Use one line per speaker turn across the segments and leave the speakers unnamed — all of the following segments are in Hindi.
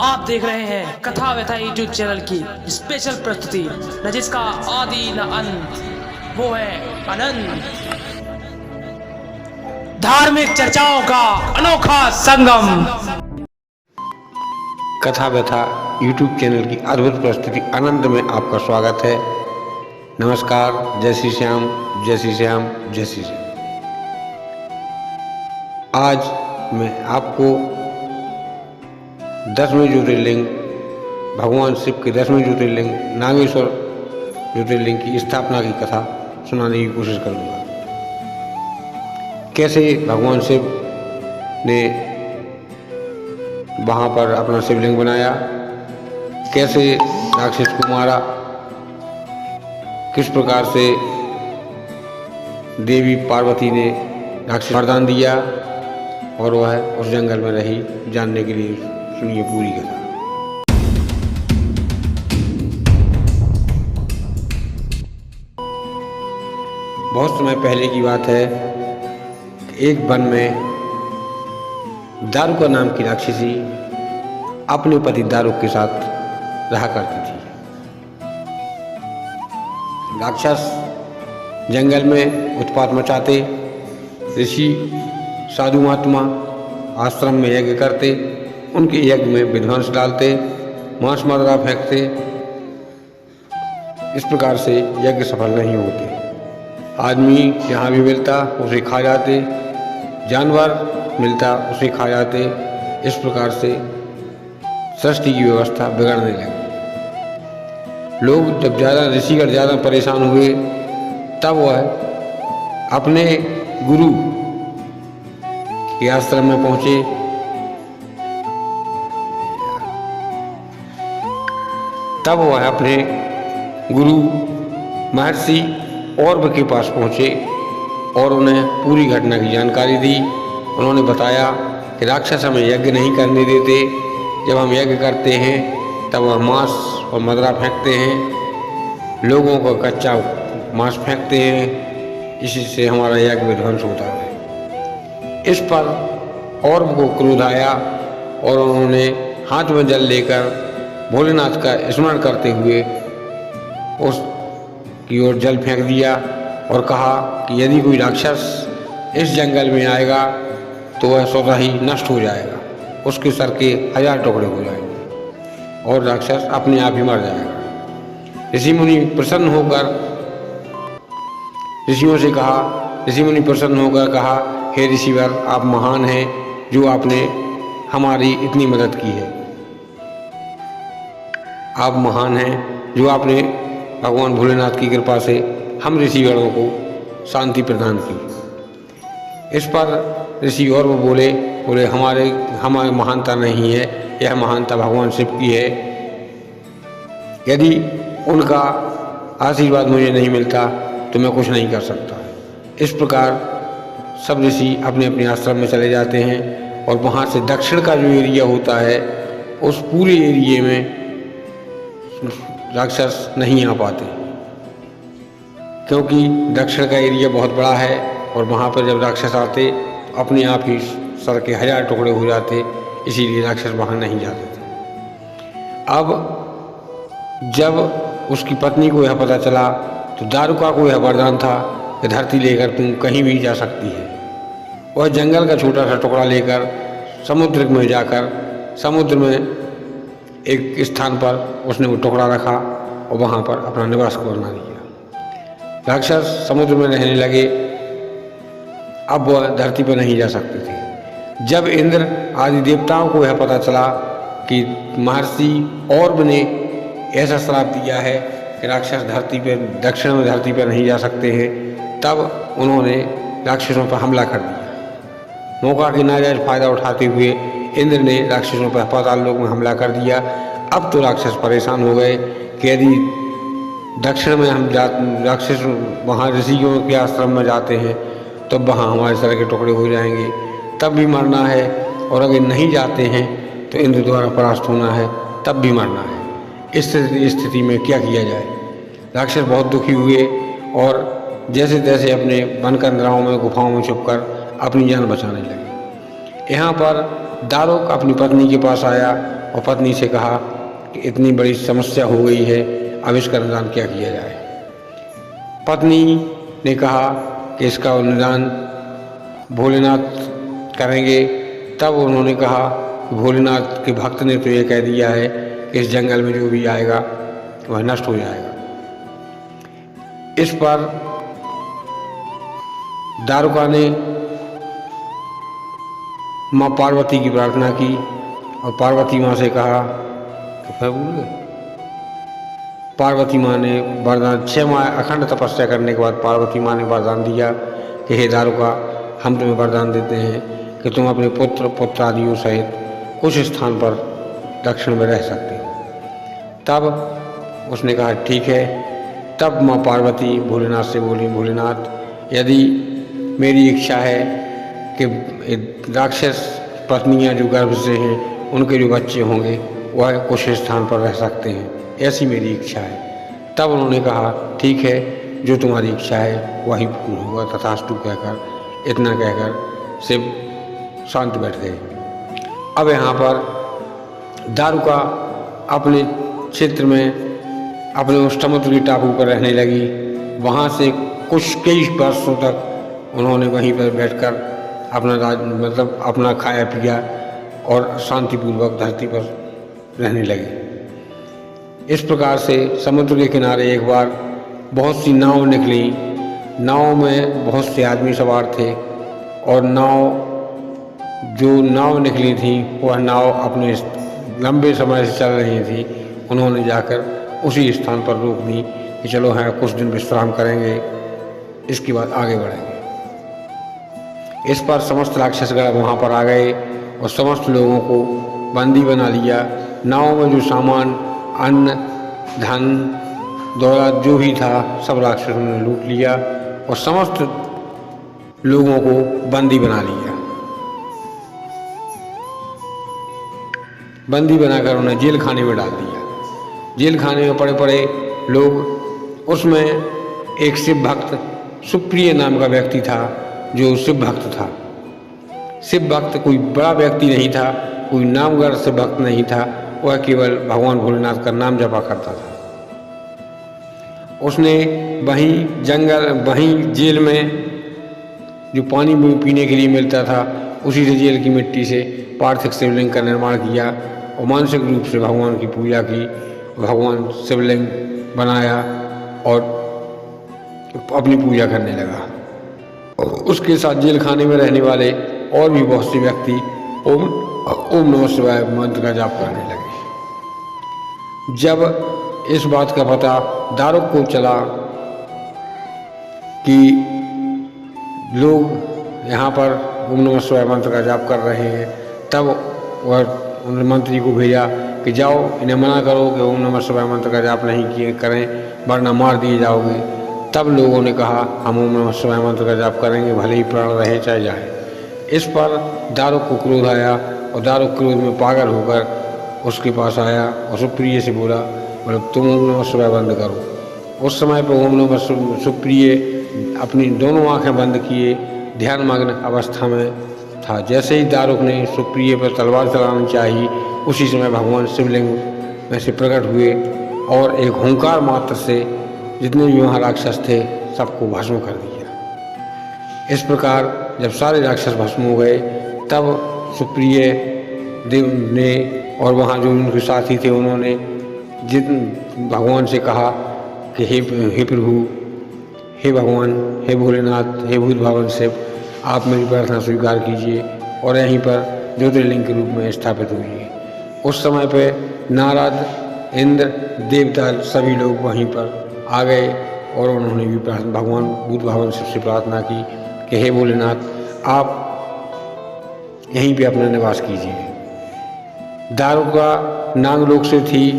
आप देख रहे हैं कथा व्यथा यूट्यूब चैनल की स्पेशल प्रस्तुति, न जिसका आदि न अंत, वो है अनंत। धार्मिक चर्चाओं का अनोखा संगम।
कथा व्यथा यूट्यूब चैनल की अद्भुत प्रस्तुति आनंद में आपका स्वागत है। नमस्कार, जय श्री श्याम, जय श्री श्याम, जय श्री श्याम। आज मैं आपको 10वें ज्योतिर्लिंग, भगवान शिव के 10वें ज्योतिर्लिंग नागेश्वर ज्योतिर्लिंग की स्थापना की कथा सुनाने की कोशिश करूँगा। कैसे भगवान शिव ने वहाँ पर अपना शिवलिंग बनाया, कैसे राक्षस को मारा, किस प्रकार से देवी पार्वती ने राक्षस वरदान दिया और वह उस जंगल में रही, जानने के लिए सुनिए पूरी कथा। बहुत समय पहले की बात है कि एक वन में दारुका नाम की राक्षसी अपने पति दारुक के साथ रहा करती थी। राक्षस जंगल में उत्पात मचाते, ऋषि साधु महात्मा आश्रम में यज्ञ करते, उनके यज्ञ में विध्वंस डालते, मांस मदिरा फेंकते। इस प्रकार से यज्ञ सफल नहीं होते। आदमी जहाँ भी मिलता उसे खा जाते, जानवर मिलता उसे खा जाते। इस प्रकार से सृष्टि की व्यवस्था बिगड़ने लगी। लोग जब ज़्यादा ऋषिगण ज़्यादा परेशान हुए, तब वह अपने गुरु के आश्रम में पहुँचे। तब वह अपने गुरु महर्षि औरव के पास पहुँचे और उन्हें पूरी घटना की जानकारी दी। उन्होंने बताया कि राक्षस हमें यज्ञ नहीं करने देते। जब हम यज्ञ करते हैं तब वह मांस और मदिरा फेंकते हैं, लोगों को कच्चा मांस फेंकते हैं, इसी से हमारा यज्ञ विध्वंस होता है। इस पर औरव को क्रोध आया और उन्होंने हाथ में जल लेकर भोलेनाथ का स्मरण करते हुए उस की ओर जल फेंक दिया और कहा कि यदि कोई राक्षस इस जंगल में आएगा तो वह स्वतः ही नष्ट हो जाएगा, उसके सर के 1000 टुकड़े हो जाएंगे और राक्षस अपने आप ही मर जाएगा। ऋषि मुनि प्रसन्न होकर कहा, हे ऋषिवर, आप महान हैं जो आपने हमारी इतनी मदद की है। आप महान हैं जो आपने भगवान भोलेनाथ की कृपा से हम ऋषिगणों को शांति प्रदान की। इस पर ऋषि और वो बोले हमारी महानता नहीं है, यह महानता भगवान शिव की है। यदि उनका आशीर्वाद मुझे नहीं मिलता तो मैं कुछ नहीं कर सकता। इस प्रकार सब ऋषि अपने अपने आश्रम में चले जाते हैं और वहाँ से दक्षिण का जो एरिया होता है, उस पूरे एरिए में राक्षस नहीं आ पाते, क्योंकि दक्षिण का एरिया बहुत बड़ा है और वहाँ पर जब राक्षस आते तो अपने आप ही सर के 1000 टुकड़े हो जाते, इसीलिए राक्षस वहाँ नहीं जाते थे। अब जब उसकी पत्नी को यह पता चला तो दारुका को यह वरदान था कि धरती लेकर तुम कहीं भी जा सकती है। वह जंगल का छोटा सा टुकड़ा लेकर समुद्र में जाकर समुद्र में एक स्थान पर उसने वो टुकड़ा रखा और वहाँ पर अपना निवास को बना दिया। राक्षस समुद्र में रहने लगे। अब वह धरती पर नहीं जा सकते थे। जब इंद्र आदि देवताओं को यह पता चला कि महर्षि औरव ने ऐसा श्राप दिया है कि राक्षस धरती पर दक्षिण में धरती पर नहीं जा सकते हैं, तब उन्होंने राक्षसों पर हमला कर दिया। मौका की नाजायज फायदा उठाते हुए इंद्र ने राक्षसों पर पाताल लोक में हमला कर दिया। अब तो राक्षस परेशान हो गए कि यदि दक्षिण में हम राक्षस वहाँ ऋषियों के आश्रम में जाते हैं तो वहाँ हमारे सर के टुकड़े हो जाएंगे, तब भी मरना है, और अगर नहीं जाते हैं तो इंद्र द्वारा परास्त होना है, तब भी मरना है। इस स्थिति में क्या किया जाए? राक्षस बहुत दुखी हुए और जैसे तैसे अपने वन कंदराओं में गुफाओं में छुपकर अपनी जान बचाने लगे। यहाँ पर दारुक अपनी पत्नी के पास आया और पत्नी से कहा कि इतनी बड़ी समस्या हो गई है, अब इसका निदान क्या किया जाए। पत्नी ने कहा कि इसका निदान भोलेनाथ करेंगे। तब उन्होंने कहा कि भोलेनाथ के भक्त ने तो ये कह दिया है कि इस जंगल में जो भी आएगा वह नष्ट हो जाएगा। इस पर दारुका ने माँ पार्वती की प्रार्थना की और पार्वती माँ से कहा तो फिर भूल गए। पार्वती माँ ने वरदान 6 माह अखंड तपस्या करने के बाद पार्वती माँ ने वरदान दिया कि हे दारुका, हम तुम्हें वरदान देते हैं कि तुम अपने पुत्र पुत्रादियों सहित कुछ स्थान पर दक्षिण में रह सकते हो। तब उसने कहा ठीक है। तब माँ पार्वती भोलेनाथ से बोली, भोलेनाथ, यदि मेरी इच्छा है कि राक्षस पत्नियाँ जो गर्भ से हैं उनके जो बच्चे होंगे वह कुछ स्थान पर रह सकते हैं, ऐसी मेरी इच्छा है। तब उन्होंने कहा ठीक है, जो तुम्हारी इच्छा है वही पूर्ण होगा, तथास्तु कहकर इतना कहकर शिव शांत बैठ गए। अब यहाँ पर दारुका अपने क्षेत्र में अपने उस समुद्र की टापू पर रहने लगी। वहाँ से कई वर्षों तक उन्होंने वहीं पर बैठकर अपना मतलब अपना खाया पिया और शांतिपूर्वक धरती पर रहने लगे। इस प्रकार से समुद्र के किनारे एक बार बहुत सी नाव निकली। नाव में बहुत से आदमी सवार थे और जो नाव निकली थी वह नाव अपने लंबे समय से चल रही थी। उन्होंने जाकर उसी स्थान पर रोक दी कि चलो हाँ कुछ दिन विश्राम करेंगे, इसके बाद आगे बढ़ेंगे। इस पर समस्त राक्षसगण वहाँ पर आ गए और समस्त लोगों को बंदी बना लिया। नाव में जो सामान, अन्न, धन, दौलत जो भी था सब राक्षसों ने लूट लिया और समस्त लोगों को बंदी बना लिया। बंदी बनाकर उन्हें जेल खाने में डाल दिया। जेल खाने में पड़े पड़े लोग, उसमें एक शिव भक्त सुप्रिय नाम का व्यक्ति था जो शिव भक्त था। शिव भक्त कोई बड़ा व्यक्ति नहीं था, कोई नामगर शिव भक्त नहीं था, वह केवल भगवान भोलेनाथ का नाम जपा करता था। उसने वहीं जेल में जो पानी पीने के लिए मिलता था उसी से जेल की मिट्टी से पार्थिव शिवलिंग का निर्माण किया और मानसिक रूप से भगवान की पूजा की। भगवान शिवलिंग बनाया और अपनी पूजा करने लगा। उसके साथ जेल खाने में रहने वाले और भी बहुत से व्यक्ति ओम नमः शिवाय मंत्र का जाप करने लगे। जब इस बात का पता दारुक को चला कि लोग यहाँ पर ओम नमः शिवाय मंत्र का जाप कर रहे हैं, तब वह उन्होंने मंत्री को भेजा कि जाओ इन्हें मना करो कि ओम नमः शिवाय मंत्र का जाप नहीं करें वरना मार दिए जाओगे। तब लोगों ने कहा हम ओम नमः शिवाय मंत्र का जाप करेंगे, भले ही प्राण रहे चाहे जाए। इस पर दारुक को क्रोध आया और दारुक क्रोध में पागल होकर उसके पास आया और सुप्रिय से बोला तुम ओम नमः शिवाय बंद करो। उस समय पर ओम नमः सुप्रिय अपनी दोनों आंखें बंद किए ध्यान मग्न अवस्था में था। जैसे ही दारुक ने सुप्रिय पर तलवार चलानी चाहिए, उसी समय भगवान शिवलिंग में से प्रकट हुए और एक हुंकार मात्र से जितने भी वहाँ राक्षस थे सबको भस्म कर दिया। इस प्रकार जब सारे राक्षस भस्म हो गए, तब सुप्रिय देव ने और वहाँ जो उनके साथी थे उन्होंने भगवान से कहा कि हे प्रभु, हे भगवान, हे भोलेनाथ, हे भूत भवन शिव, आप मेरी प्रार्थना स्वीकार कीजिए और यहीं पर ज्योतिर्लिंग के रूप में स्थापित हुई। उस समय पे नारद, इंद्र, देवता सभी लोग वहीं पर आ गए और उन्होंने भी भगवान भूत भवन शिव से प्रार्थना की कि हे भोलेनाथ, आप यहीं पे अपना निवास कीजिए। दारुका नागलोक से थी,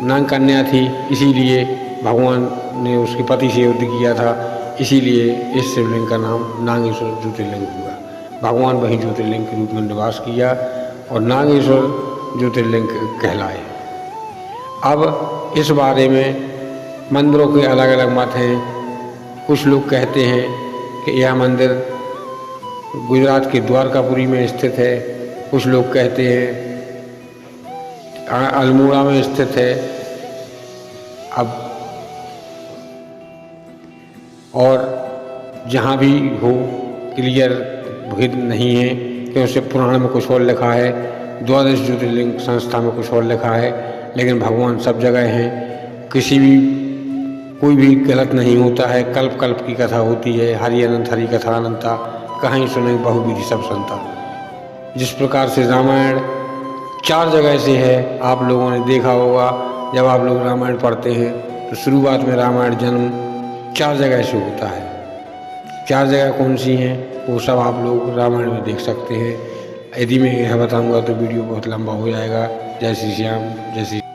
नाग कन्या थी, इसीलिए भगवान ने उसके पति से युद्ध किया था, इसीलिए इस शिवलिंग का नाम नागेश्वर ज्योतिर्लिंग हुआ। भगवान वहीं ज्योतिर्लिंग के रूप में निवास किया और नागेश्वर ज्योतिर्लिंग कहलाए। अब इस बारे में मंदिरों के अलग अलग मत हैं। कुछ लोग कहते हैं कि यह मंदिर गुजरात के द्वारकापुरी में स्थित है कुछ लोग कहते हैं अल्मोड़ा में स्थित है। अब और जहाँ भी हो क्लियर भेद नहीं है कि उससे पुराण में कुछ और लिखा है, द्वादश ज्योतिर्लिंग संस्था में कुछ और लिखा है, लेकिन भगवान सब जगह हैं। किसी भी कोई भी गलत नहीं होता है। कल्प कल्प की कथा होती है, हरि अनंत हरि कथा अनंता, कहीं सुने बहुविधि सब संता। जिस प्रकार से रामायण 4 जगह से है, आप लोगों ने देखा होगा। जब आप लोग रामायण पढ़ते हैं तो शुरुआत में रामायण जन्म 4 जगह से होता है। 4 जगह कौन सी हैं वो सब आप लोग रामायण में देख सकते हैं। यदि मैं यह बताऊंगा तो वीडियो बहुत लंबा हो जाएगा। जय श्री श्याम, जय श्री